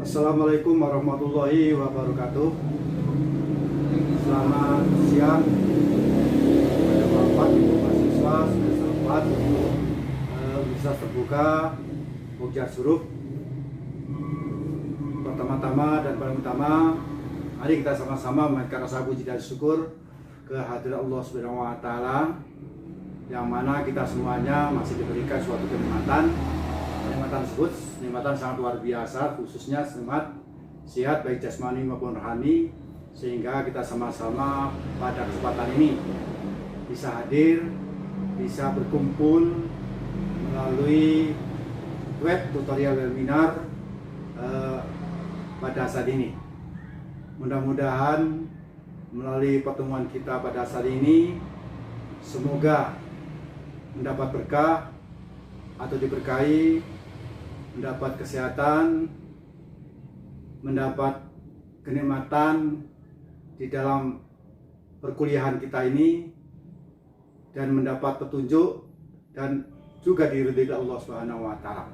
Assalamualaikum warahmatullahi wabarakatuh. Selamat siang kepada Bapak Ibu mahasiswa semester 4 Universitas Terbuka Bogor Suruh. Pertama-tama dan paling utama, mari kita sama-sama menaikkan rasa puji dan syukur kehadirat Allah Subhanahu wa taala, yang mana kita semuanya masih diberikan suatu kenikmatan. Kenikmatan tersebut kenikmatan sangat luar biasa, khususnya nikmat sehat baik jasmani maupun rohani, sehingga kita sama-sama pada kesempatan ini bisa hadir, bisa berkumpul melalui web tutorial webinar pada saat ini. Mudah-mudahan melalui pertemuan kita pada saat ini semoga mendapat berkah atau diberkahi, mendapat kesehatan, mendapat kenikmatan di dalam perkuliahan kita ini, dan mendapat petunjuk dan juga diridhoi Allah Subhanahu wa taala.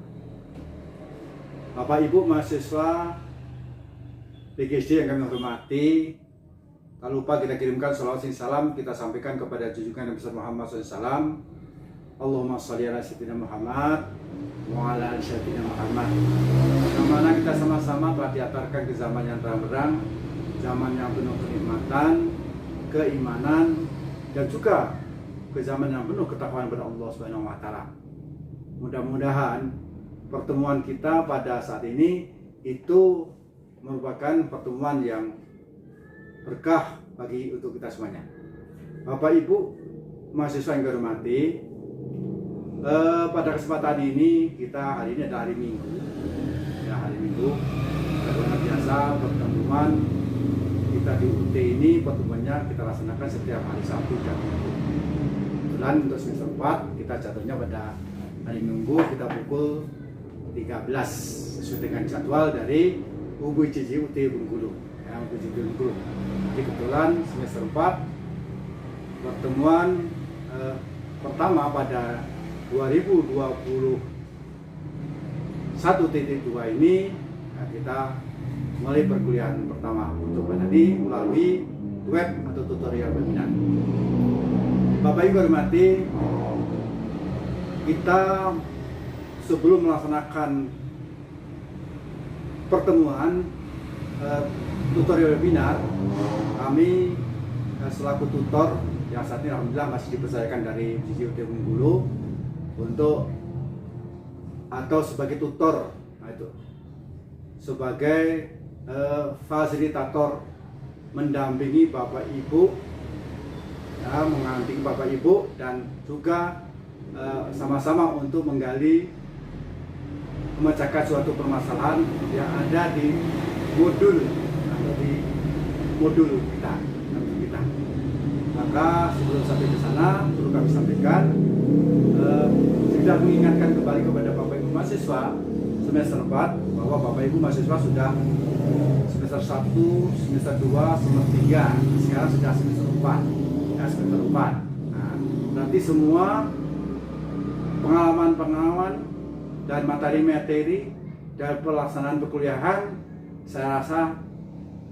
Bapak Ibu mahasiswa PGSD yang kami hormati, tak lupa kita kirimkan sholawat dan salam kita sampaikan kepada junjungan Nabi Muhammad SAW. Allahumma sholli ala sayyidina Muhammad wa ala ali sayyidina Muhammad. Yang mana kita sama-sama telah diantarkan ke zaman yang terang-benderang, zaman yang penuh kenikmatan, keimanan, dan juga ke zaman yang penuh ketakwaan kepada Allah Subhanahu wa taala. Mudah-mudahan pertemuan kita pada saat ini itu merupakan pertemuan yang berkah bagi untuk kita semuanya. Bapak Ibu mahasiswa yang hormati, pada kesempatan ini hari ini adalah hari Minggu. Ya, hari Minggu. Karena biasa pertemuan kita di UT ini pertemuannya kita laksanakan setiap hari Sabtu dan Minggu. Kebetulan untuk semester 4 kita jatuhnya pada hari Minggu, kita pukul 13 sesuai dengan jadwal dari UBJJ UT Bengkulu. Ya, UBJJ Bengkulu. Jadi kebetulan semester 4 pertemuan pertama pada 2021.2 ini, kita mulai perkuliahan pertama untuk menjadi melalui web atau tutorial webinar. Bapak Ibu hormati, kita sebelum melaksanakan pertemuan tutorial webinar, kami selaku tutor yang saat ini alhamdulillah masih dipercayakan dari UBJJ Bengkulu untuk atau sebagai tutor, itu sebagai fasilitator mendampingi Bapak Ibu, ya, mendampingi Bapak Ibu dan juga sama-sama untuk menggali, memecahkan suatu permasalahan yang ada di modul kita. Maka sebelum sampai ke sana, perlu kami sampaikan, sudah mengingatkan kembali kepada Bapak Ibu mahasiswa semester 4 bahwa Bapak Ibu mahasiswa sudah semester 1, semester 2, semester 3, sekarang sudah semester 4. Ya, semester 4. Nah, nanti semua pengalaman-pengalaman dan materi-materi dan pelaksanaan perkuliahan saya rasa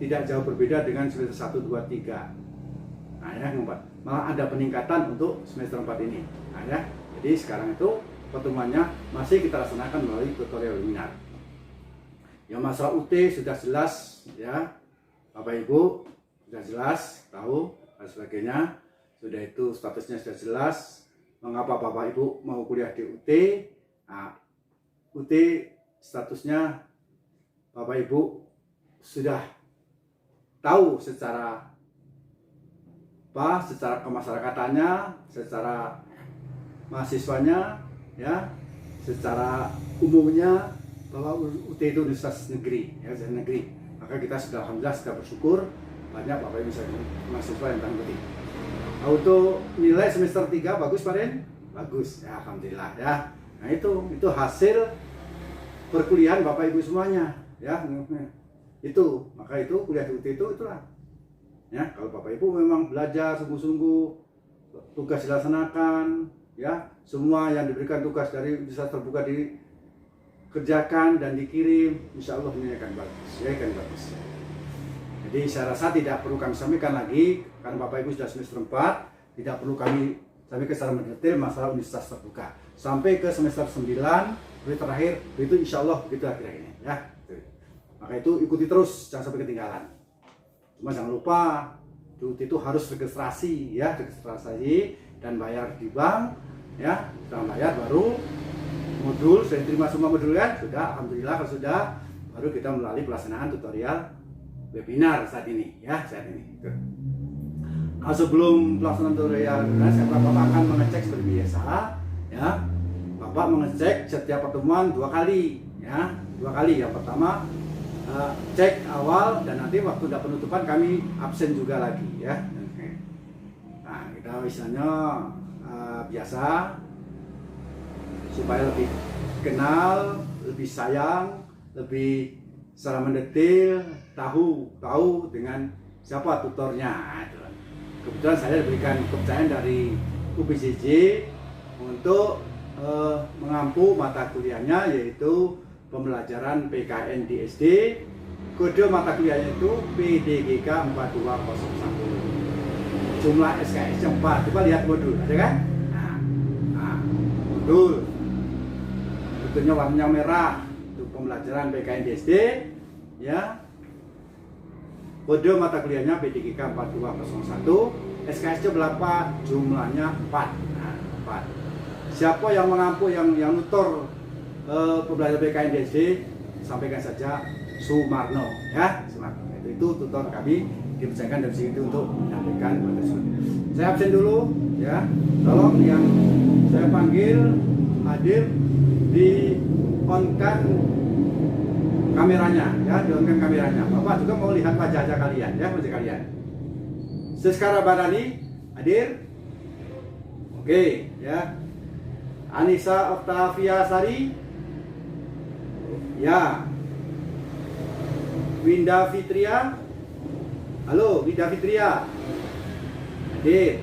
tidak jauh berbeda dengan semester 1, 2, 3. Nah, ya, malah ada peningkatan untuk semester 4 ini. Nah, ya, jadi sekarang itu pertemuannya masih kita laksanakan melalui tutorial webinar. Yang masalah UT sudah jelas, ya, Bapak Ibu sudah jelas tahu dan sebagainya. Sudah itu statusnya sudah jelas. Mengapa Bapak Ibu mau kuliah di UT? Nah, UT statusnya Bapak Ibu sudah tahu secara kemasyarakatannya, secara mahasiswanya, ya, secara umumnya bahwa UT itu universitas negeri, ya, universitas negeri. Maka kita sudah alhamdulillah sudah bersyukur banyak Bapak Ibu mahasiswa yang mengikuti. Nah, untuk nilai semester 3 bagus Pak Den? Bagus, ya, alhamdulillah, ya. Nah, itu hasil perkuliahan Bapak Ibu semuanya, ya. Itu, maka itu kuliah di UT itulah. Ya, kalau Bapak Ibu memang belajar sungguh-sungguh, tugas dilaksanakan, ya, semua yang diberikan tugas dari bisa terbuka di kerjakan dan dikirim, insya Allah ini akan bagus, ya akan bagus. Jadi saya rasa tidak perlu kami sampaikan lagi, karena Bapak Ibu sudah semester 4, tidak perlu kami sampaikan secara mendetail masalah universitas terbuka. Sampai ke semester 9, terakhir, itu insya Allah begitu akhirnya ini. Ya. Maka itu ikuti terus, jangan sampai ketinggalan. Cuma jangan lupa, itu harus registrasi, ya, registrasi dan bayar di bank, ya, setelah bayar baru modul, saya terima semua modul kan, sudah, alhamdulillah kalau sudah, baru kita melalui pelaksanaan tutorial webinar saat ini, ya, saat ini. Nah, sebelum pelaksanaan tutorial webinar, Bapak akan mengecek seperti biasa, ya, Bapak mengecek setiap pertemuan 2 kali, ya, 2 kali. Yang pertama cek awal dan nanti waktu udah penutupan kami absen juga lagi, ya. Nah, kita misalnya biasa supaya lebih kenal, lebih sayang, lebih secara mendetail, tahu dengan siapa tutornya. Kebetulan saya diberikan kepercayaan dari UPJJ untuk mengampu mata kuliahnya, yaitu pembelajaran PKN di SD. Kode mata kuliahnya itu PDGK 4201. Jumlah SKS 4. Coba lihat modul, ada kan? Nah, modul. Bentuknya warnanya merah. Itu pembelajaran PKN di SD, ya. Kode mata kuliahnya PDGK 4201. SKS-nya berapa? Jumlahnya 4. Nah, 4. Siapa yang mengampu, yang nutor pembelajaran PKN di SD, sampaikan saja Sumarno, ya, Sumarno. Itu tutor kami dipercayakan dari sini untuk menyampaikan tersebut. Saya absen dulu, ya. Tolong yang saya panggil hadir di on-kan kameranya, ya, di on-kan kameranya. Bapak juga mau lihat wajah-wajah kalian, ya, wajah kalian. Sekarang Badani hadir, oke, ya. Anissa Octavia Sari, ya. Winda Fitria, halo Winda Fitria, hadir.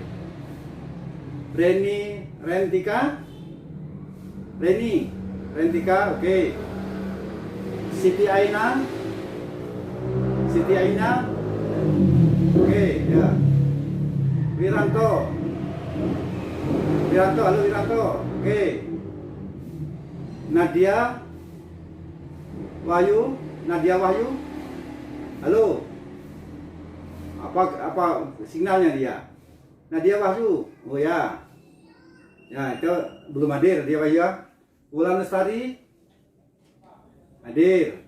Reni Rentika, oke. Siti Aina, oke, ya. Wiranto, halo Wiranto, oke. Nadia Wahyu, halo. Apa sinyalnya dia? Nadia Wahyu, oh ya. Ya, itu belum hadir dia Wahyu. Wulan Lestari hadir.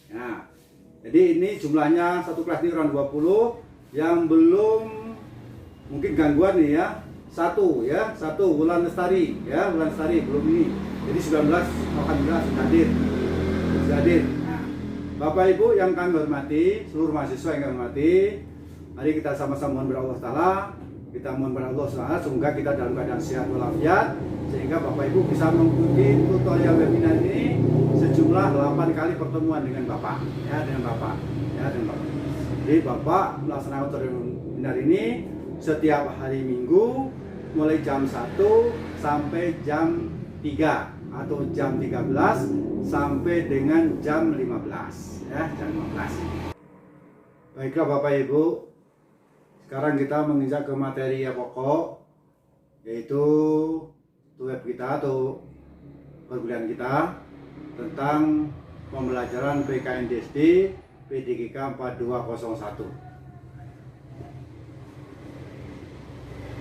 Ya. Jadi ini jumlahnya satu kelas ini orang 20, yang belum mungkin gangguan nih, ya. Satu Wulan Lestari, ya, Wulan Lestari belum ini. Jadi 19 alhamdulillah sudah hadir. Nah, Bapak Ibu yang kami hormati, seluruh mahasiswa yang kami hormati, mari kita sama-sama mohon berdoa Allah Ta'ala. Kita mohon berdoa Allah Ta'ala semoga kita dalam keadaan sehat walafiat, sehingga Bapak Ibu bisa mengikuti tutorial webinar ini sejumlah 8 kali pertemuan dengan Bapak, ya, dengan Bapak. Jadi Bapak melaksanakan tutorial webinar ini setiap hari Minggu mulai jam 1 sampai jam 3 atau jam 13 sampai dengan jam 15, ya, jam 15. Baiklah Bapak Ibu, sekarang kita menginjak ke materi yang pokok, yaitu web kita atau perkuliahan kita tentang pembelajaran PKN SD PDGK 4201.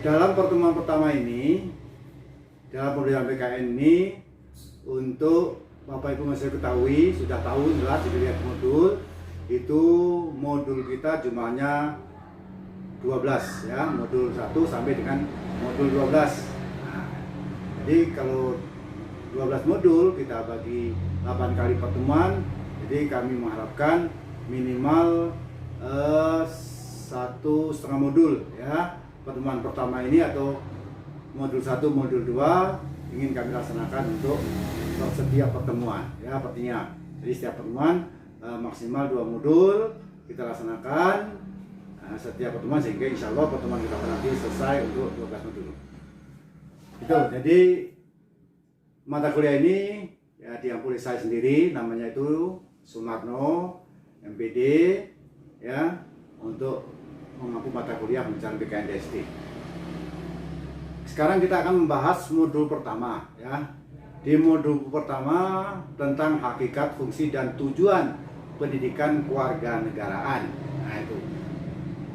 Dalam pertemuan pertama ini, dalam pembelajaran PKN ini, untuk Bapak Ibu masih ketahui, sudah tahu jelas dilihat modul, itu modul kita jumlahnya 12, ya, modul 1 sampai dengan modul 12. Nah, jadi kalau 12 modul kita bagi 8 kali pertemuan, jadi kami mengharapkan minimal 1,5 modul, ya, pertemuan pertama ini atau modul 1, modul 2 ingin kami laksanakan untuk setiap pertemuan, ya, artinya jadi setiap pertemuan maksimal 2 modul kita laksanakan setiap pertemuan, sehingga insya Allah pertemuan kita nanti selesai untuk 12 modul. Itu jadi mata kuliah ini, ya diampuni saya sendiri, namanya itu Sumarno MPD, ya, untuk mengampu mata kuliah pembicaraan PKN DSD. Sekarang kita akan membahas modul pertama, ya. Di modul pertama tentang hakikat, fungsi, dan tujuan pendidikan kewarganegaraan. Nah itu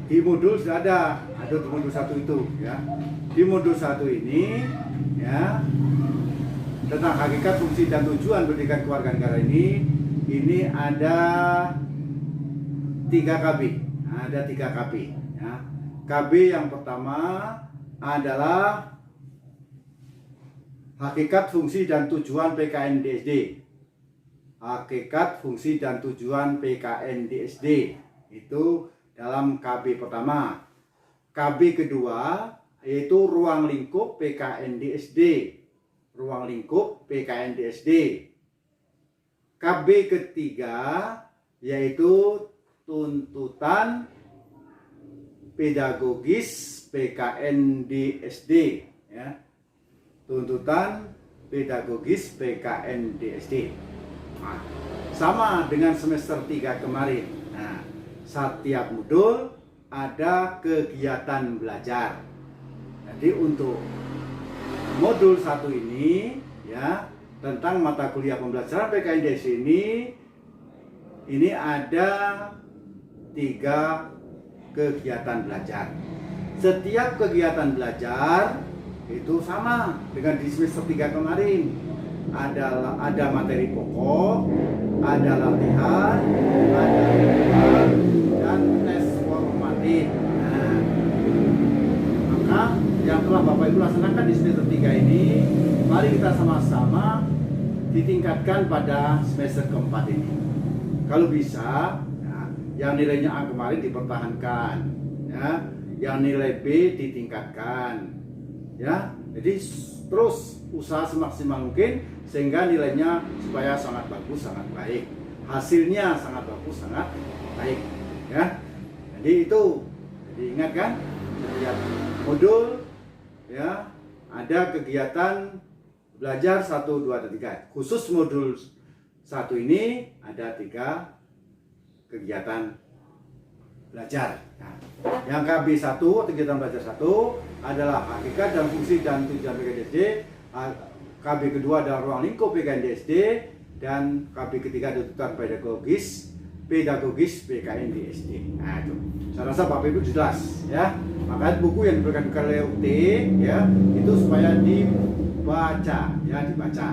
di modul sudah ada di modul 1 itu, ya. Di modul 1 ini, ya, tentang hakikat, fungsi, dan tujuan pendidikan kewarganegaraan ini ada 3 KB. Ada 3 KB, ya. KB yang pertama adalah hakikat, fungsi, dan tujuan PKN DSD. Hakikat, fungsi, dan tujuan PKN DSD itu dalam KB pertama. KB kedua yaitu ruang lingkup PKN DSD. Ruang lingkup PKN DSD. KB ketiga yaitu tuntutan pedagogis PKN DSD, ya. Tuntutan pedagogis PKN DSD. Nah, sama dengan semester 3 kemarin. Nah, setiap modul ada kegiatan belajar. Jadi untuk modul 1 ini, ya, tentang mata kuliah pembelajaran PKN DSD ini ada 3 kegiatan belajar. Setiap kegiatan belajar itu sama dengan di semester 3 kemarin. Ada materi pokok, ada latihan, ada latihan, dan tes formatif. Nah, maka yang telah Bapak Ibu laksanakan di semester 3 ini, mari kita sama-sama ditingkatkan pada semester keempat ini. Kalau bisa, ya, yang nilainya A kemarin dipertahankan, ya, yang nilai B ditingkatkan, ya. Jadi terus usaha semaksimal mungkin sehingga nilainya supaya sangat bagus, sangat baik, hasilnya sangat bagus, sangat baik, ya. Jadi itu, jadi ingat kan, setiap modul, ya, ada kegiatan belajar 1, 2, dan 3. Khusus modul 1 ini ada 3 kegiatan belajar. Nah, yang KB 1, kegiatan belajar 1 adalah hakikat dan fungsi dan tujuan PKN DSD. KB kedua adalah ruang lingkup PKN DSD, dan KB ketiga tuntutan pedagogis PKN DSD. Nah itu, saya rasa Bapak Ibu jelas, ya. Maka buku yang diberikan oleh UT, ya, itu supaya dibaca, ya, dibaca.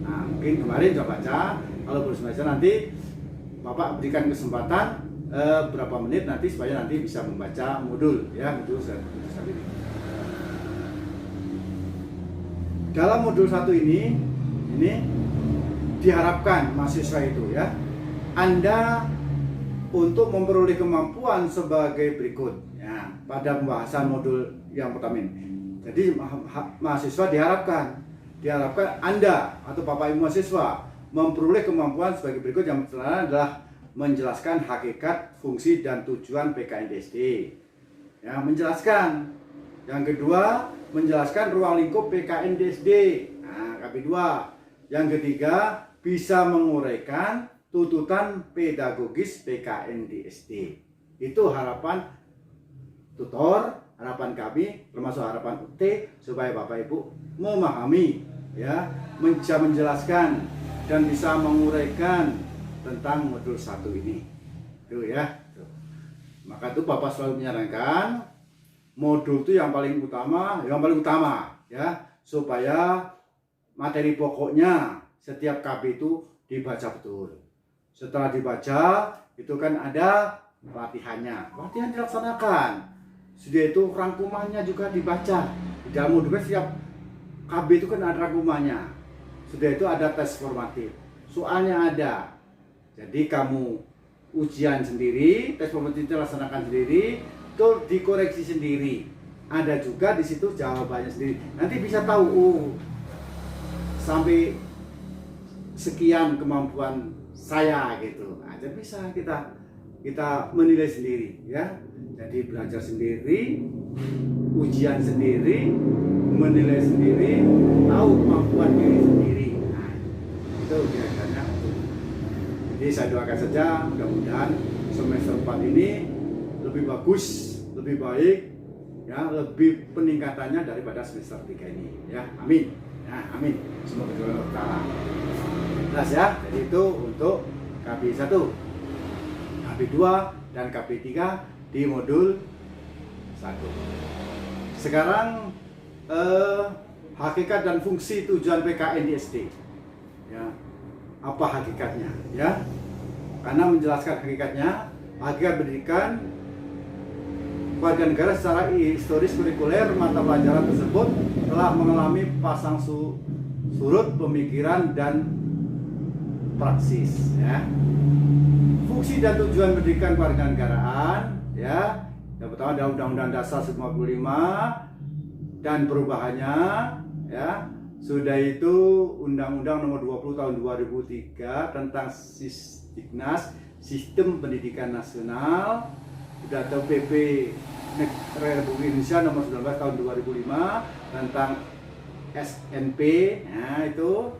Nah, mungkin kemarin sudah baca. Kalau belum baca, nanti Bapak berikan kesempatan berapa menit nanti supaya nanti bisa membaca modul, ya, modul satu ini. Dalam modul 1 ini diharapkan mahasiswa itu, ya, Anda untuk memperoleh kemampuan sebagai berikut, ya, pada pembahasan modul yang pertama ini. Jadi mahasiswa diharapkan Anda atau Bapak Ibu mahasiswa memperoleh kemampuan sebagai berikut. Yang pertama adalah menjelaskan hakikat, fungsi, dan tujuan PKN DSD, ya, menjelaskan. Yang kedua, menjelaskan ruang lingkup PKN DSD. Nah, KB 2. Yang ketiga, bisa menguraikan tuntutan pedagogis PKN DSD. Itu harapan tutor, harapan kami, termasuk harapan UT, supaya Bapak Ibu memahami, ya, bisa menjelaskan dan bisa menguraikan tentang modul 1 ini. Itu, ya. Maka itu Bapak selalu menyarankan modul itu yang paling utama, ya, supaya materi pokoknya setiap KB itu dibaca betul. Setelah dibaca, itu kan ada latihan dilaksanakan. Sudah itu rangkumannya juga dibaca. Di dalam modul setiap KB itu kan ada rangkumannya. Sudah itu ada tes formatif, soalnya ada. Jadi kamu ujian sendiri, tes formatif dilaksanakan sendiri, itu dikoreksi sendiri. Ada juga di situ jawabannya sendiri. Nanti bisa tahu, sampai sekian kemampuan saya gitu. Nah, jadi bisa kita menilai sendiri, ya. Jadi belajar sendiri, ujian sendiri, menilai sendiri, tahu kemampuan diri sendiri. Nah, Itu kira-kiranya. Jadi saya doakan saja mudah-mudahan semester 4 ini lebih bagus, lebih baik, ya, lebih peningkatannya daripada semester 3 ini, ya. Amin. Ya, amin. Semoga Allah Ta'ala. Jelas ya. Jadi itu untuk KB1, KB2 dan KB3 di modul 1. Sekarang hakikat dan fungsi tujuan PKN di SD. Ya. Apa hakikatnya, ya? Karena menjelaskan hakikatnya, hakikat pendidikan warga negara secara historis kurikuler mata pelajaran tersebut telah mengalami pasang surut pemikiran dan praksis, ya. Fungsi dan tujuan pendidikan kewarganegaraan, ya. Yang pertama adalah Undang-Undang Dasar 45 dan perubahannya, ya. Sudah itu Undang-Undang Nomor 20 Tahun 2003 tentang Sisdiknas, Sistem Pendidikan Nasional. Sudah ada PP Republik Indonesia Nomor 19 Tahun 2005 tentang SNP. Nah, itu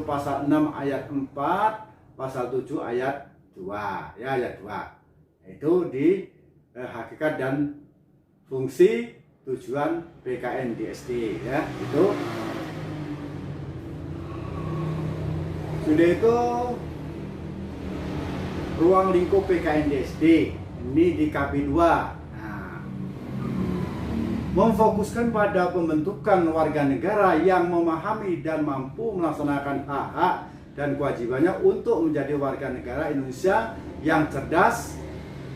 pasal 6 ayat 4, pasal 7 ayat 2, ya, ayat 2. Itu di hakikat dan fungsi tujuan PKN di SD, ya. Itu sudah. Itu ruang lingkup PKN di SD ini di KB2. Nah, memfokuskan pada pembentukan warga negara yang memahami dan mampu melaksanakan hak-hak dan kewajibannya untuk menjadi warga negara Indonesia yang cerdas,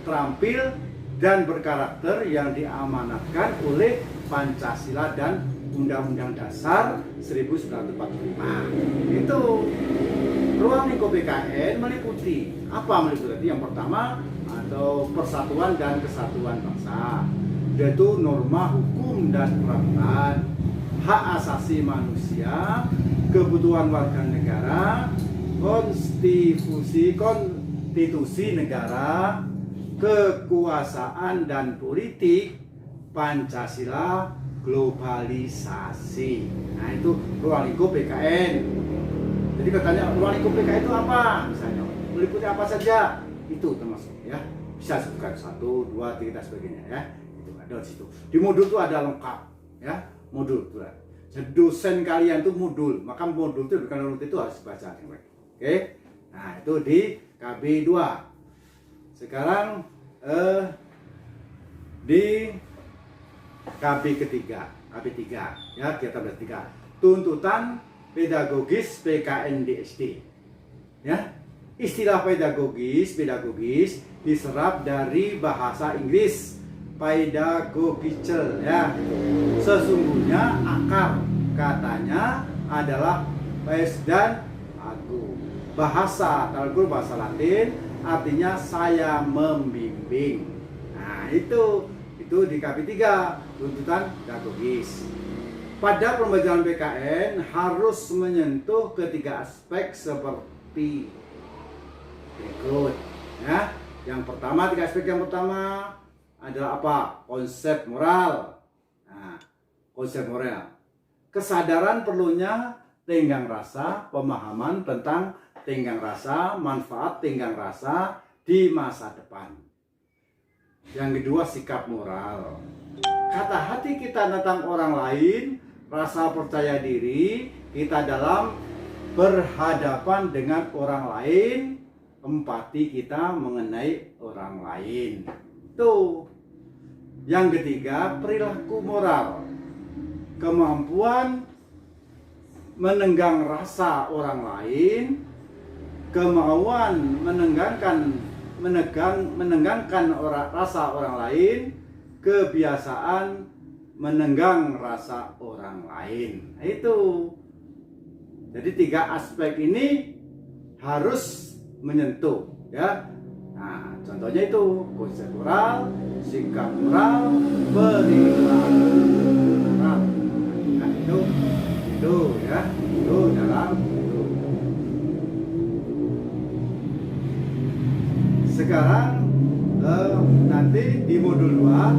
terampil, dan berkarakter yang diamanatkan oleh Pancasila dan Undang-Undang Dasar 1945. Itu ruang lingkup PKN meliputi apa? Meliputi yang pertama atau persatuan dan kesatuan bangsa, yaitu norma hukum dan peraturan, hak asasi manusia, kebutuhan warga negara, konstitusi negara, kekuasaan dan politik, Pancasila, globalisasi. Nah, itu ruang lingkup PKN. Jadi katanya ruang lingkup PKN itu apa? Misalnya meliputi apa saja? Itu termasuk, ya. Bisa sebutkan 1, 2, 3 dan sebagainya, ya. Itu ada di situ. Di modul itu ada lengkap, ya. Modul itu. Jadi dosen kalian itu modul, maka modul itu bukan runut itu harus dibaca. Oke. Nah, itu di KB2. Sekarang di KB ketiga, KB3, ya, kita bahas 3. Tuntutan pedagogis PKN di SD. Ya. Istilah pedagogis diserap dari bahasa Inggris pedagogical, ya. Sesungguhnya akar katanya adalah pes dan ago. Bahasa Latin artinya saya membimbing. Nah, itu di KB3, tuntutan pedagogis. Pada pembelajaran PKN harus menyentuh ketiga aspek seperti berikut, ya. Yang pertama, 3 aspek yang pertama adalah apa? Konsep moral. Nah, konsep moral. Kesadaran perlunya tenggang rasa, pemahaman tentang tenggang rasa, manfaat tenggang rasa di masa depan. Yang kedua, sikap moral. Kata hati kita tentang orang lain, rasa percaya diri kita dalam berhadapan dengan orang lain, empati kita mengenai orang lain. Tuh. Yang ketiga, perilaku moral. Kemampuan menenggang rasa orang lain, kemauan menenggangkan rasa orang lain, kebiasaan menenggang rasa orang lain. Nah, itu. Jadi 3 aspek ini harus menyentuh, ya. Nah, contohnya itu konsep moral, sikap moral, perilaku moral. Nah, itu ya, itu dalam itu. Sekarang nanti di modul 2,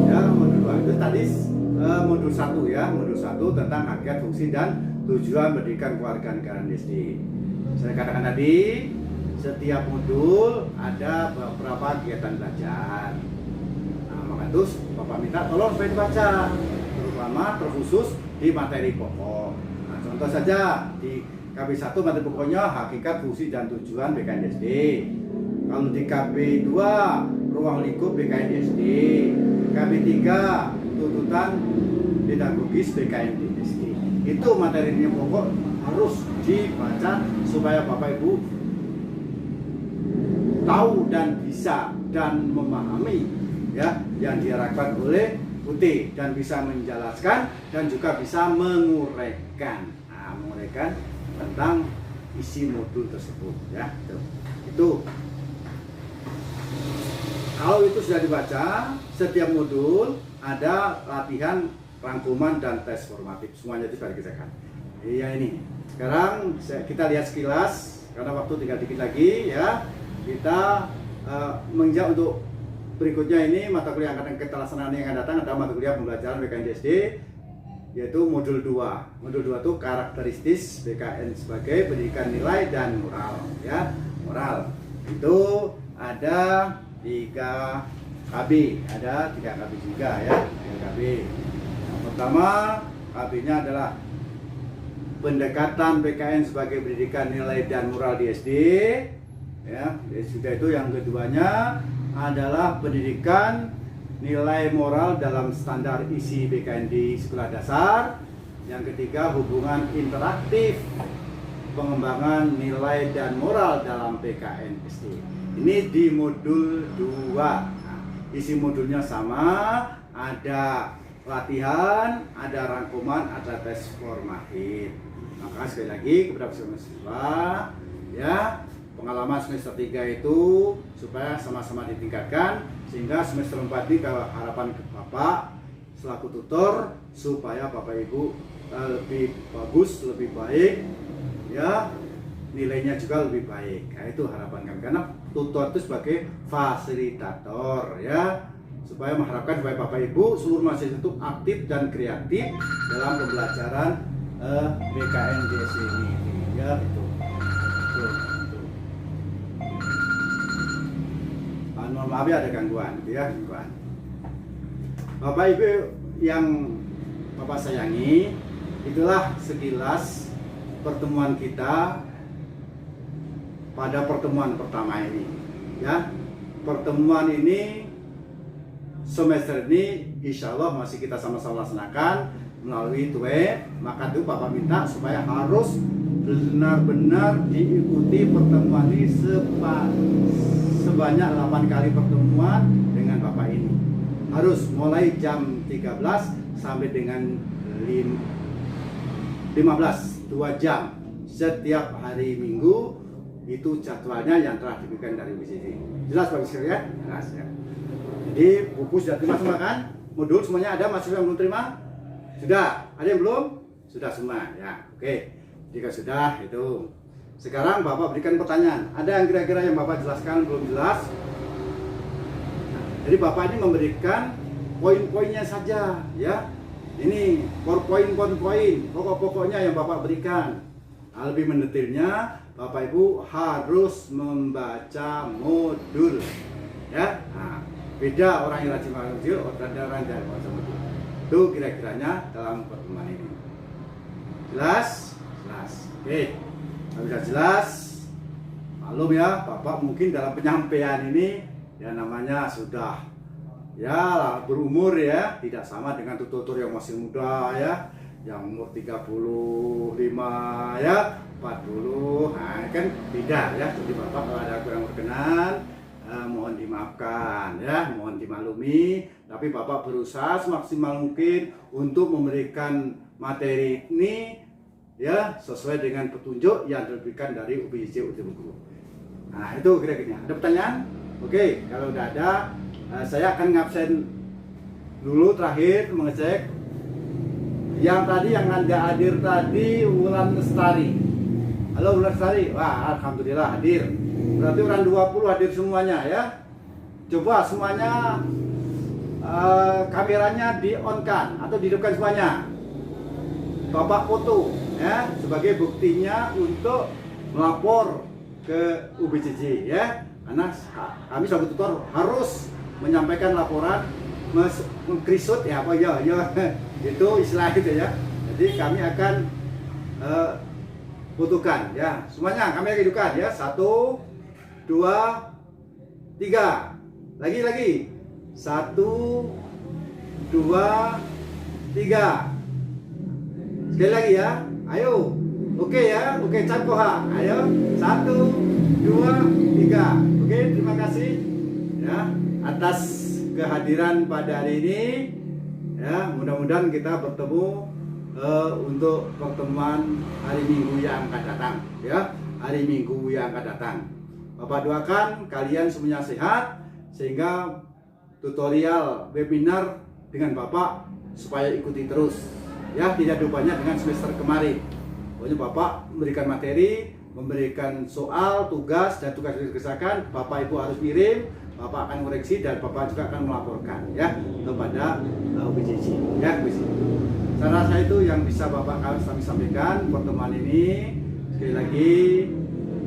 ya modul 2 itu tadi modul 1, ya, modul 1 tentang hakikat, fungsi dan tujuan pendidikan kewarganegaraan SD. Saya katakan tadi, setiap modul ada beberapa kegiatan belajar. Nah, maka itu Bapak minta tolong supaya dibaca, terutama terkhusus di materi pokok. Nah, contoh saja di KB1 materi pokoknya hakikat, fungsi, dan tujuan BKN SD. Kalau di KB2 ruang lingkup BKN SD, KB3 tuntutan pedagogis BKN SD. Itu materinya pokok harus dibaca supaya Bapak Ibu tahu dan bisa dan memahami ya yang diharapkan oleh UT dan bisa menjelaskan dan juga bisa menguraikan, menguraikan tentang isi modul tersebut ya. Itu kalau itu sudah dibaca, setiap modul ada latihan, rangkuman, dan tes formatif. Semuanya itu sudah dikerjakan. Iya ini. Sekarang kita lihat sekilas, karena waktu tinggal dikit lagi ya. Kita menginjak untuk berikutnya ini mata kuliah yang akan kita laksanakan yang akan datang ada mata kuliah pembelajaran BKN SD, yaitu modul 2. Modul 2 itu karakteristik BKN sebagai pendidikan nilai dan moral ya. Moral itu ada 3 KB, ada 3 KB juga ya, 3 KB. Yang pertama KB-nya adalah pendekatan PKN sebagai pendidikan nilai dan moral di SD ya. Sudah itu yang keduanya adalah pendidikan nilai moral dalam standar isi BKN di sekolah dasar. Yang ketiga hubungan interaktif pengembangan nilai dan moral dalam PKN SD. Ini di modul 2. Nah, isi modulnya sama, ada latihan, ada rangkuman, ada tes formatif. Maka sekali lagi kepada siswa ya, pengalaman semester 3 itu supaya sama-sama ditingkatkan sehingga semester 4 ini kalau harapan Bapak selaku tutor supaya Bapak Ibu lebih bagus, lebih baik ya, nilainya juga lebih baik. Nah, itu harapan kami karena tutor itu sebagai fasilitator ya, supaya mengharapkan supaya Bapak Ibu seluruh mahasiswa itu aktif dan kreatif dalam pembelajaran BKN DS ini ya. Itu. Mohon maaf ya ada gangguan gitu ya, gangguan. Bapak Ibu yang Bapak sayangi, itulah sekilas pertemuan kita pada pertemuan pertama ini ya. Pertemuan ini semester ini insya Allah masih kita sama-sama laksanakan melalui web. Maka itu Bapak minta supaya harus benar-benar diikuti pertemuan ini sebanyak 8 kali pertemuan dengan Bapak ini. Harus mulai jam 13 sampai dengan 15, 2 jam setiap hari Minggu. Itu jadwalnya yang telah diberikan dari WCD. Jelas Bapak sekalian? Jelas ya. Jadi buku sudah terima semua kan? Modul semuanya ada, mahasiswa yang belum terima? Sudah? Ada yang belum? Sudah semua ya. Oke. Jika sudah itu. Sekarang Bapak berikan pertanyaan. Ada yang kira-kira yang Bapak jelaskan belum jelas? Nah, jadi Bapak ini memberikan poin-poinnya saja ya. Ini poin-poin, pokok-pokoknya yang Bapak berikan. Nah, lebih mendetailnya Bapak Ibu harus membaca modul ya. Nah, beda orang yang rajin modul, orang yang baca modul. Itu kira-kiranya dalam pertemuan ini. Jelas? Jelas. Oke. Kalau sudah jelas, maklum ya, Bapak mungkin dalam penyampaian ini ya namanya sudah ya berumur ya, tidak sama dengan tutor yang masih muda ya, yang umur 35 ya, 40, nah kan beda ya. Jadi Bapak kalau ada kurang berkenan mohon dimaafkan ya, mohon dimaklumi. Tapi Bapak berusaha semaksimal mungkin untuk memberikan materi ini ya sesuai dengan petunjuk yang diberikan dari UPJJ Ultimate Guru. Nah itu kira-kira. Ada pertanyaan? Oke, kalau udah ada, saya akan ngabsen dulu terakhir mengecek. Yang tadi yang Anda hadir tadi Wulan Lestari. Halo Wulan Lestari. Wah, alhamdulillah hadir. Berarti orang 20 hadir semuanya ya. Coba semuanya kameranya di on kan atau dihidupkan semuanya. Bapak foto. ya, sebagai buktinya untuk melapor ke UBJJ ya. Karena kami sebagai tutor harus menyampaikan laporan mengkrisut ya apa ya itu istilah itu ya. Jadi kami akan butuhkan ya, semuanya kami akan hidupkan ya. 1, 2, 3 lagi 1, 2, 3 sekali lagi ya, ayo. Oke ya, oke Cankoha, ayo 1, 2, 3. Oke, terima kasih ya atas kehadiran pada hari ini ya. Mudah-mudahan kita bertemu untuk pertemuan hari Minggu yang akan datang ya, hari Minggu yang akan datang. Bapak doakan kalian semuanya sehat sehingga tutorial webinar dengan Bapak supaya ikuti terus ya, tidak banyak dengan semester kemarin. Pokoknya Bapak memberikan materi, memberikan soal, tugas dan tugas dikerjakan, Bapak Ibu harus kirim, Bapak akan koreksi dan Bapak juga akan melaporkan ya kepada UBJJ ya. Saya rasa itu yang bisa Bapak kami sampaikan pertemuan ini. Sekali lagi,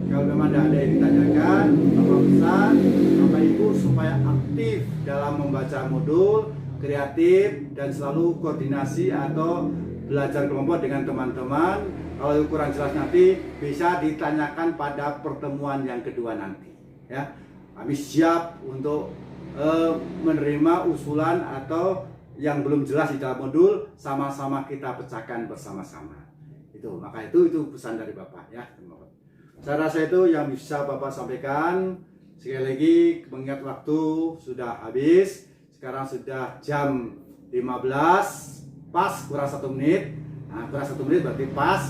kalau memang ada yang ditanyakan, Bapak pesan Bapak Ibu supaya aktif dalam membaca modul, kreatif dan selalu koordinasi atau belajar kelompok dengan teman-teman. Kalau kurang jelas nanti bisa ditanyakan pada pertemuan yang kedua nanti ya. Kami siap untuk menerima usulan atau yang belum jelas di dalam modul, sama-sama kita pecahkan bersama-sama. Itu, maka itu pesan dari Bapak ya. Saya rasa itu yang bisa Bapak sampaikan. Sekali lagi mengingat waktu sudah habis. Sekarang sudah jam 15 pas kurang 1 menit. Nah, kurang 1 menit berarti pas.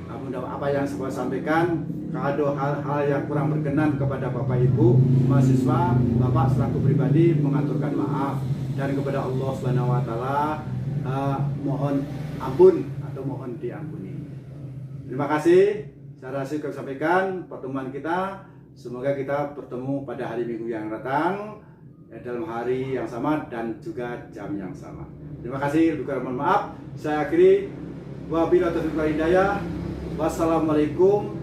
Apa yang saya sampaikan, kalau ada hal-hal yang kurang berkenan kepada Bapak Ibu mahasiswa, Bapak selaku pribadi mengaturkan maaf, dan kepada Allah Subhanahu wa taala mohon ampun atau mohon diampuni. Terima kasih. Saya rasa kami sampaikan pertemuan kita, semoga kita bertemu pada hari Minggu yang datang dalam hari yang sama dan juga jam yang sama. Terima kasih. Mohon maaf. Saya akhiri. Wabillahi taufiq wal hidayah. Wassalamualaikum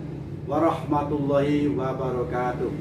warahmatullahi wabarakatuh.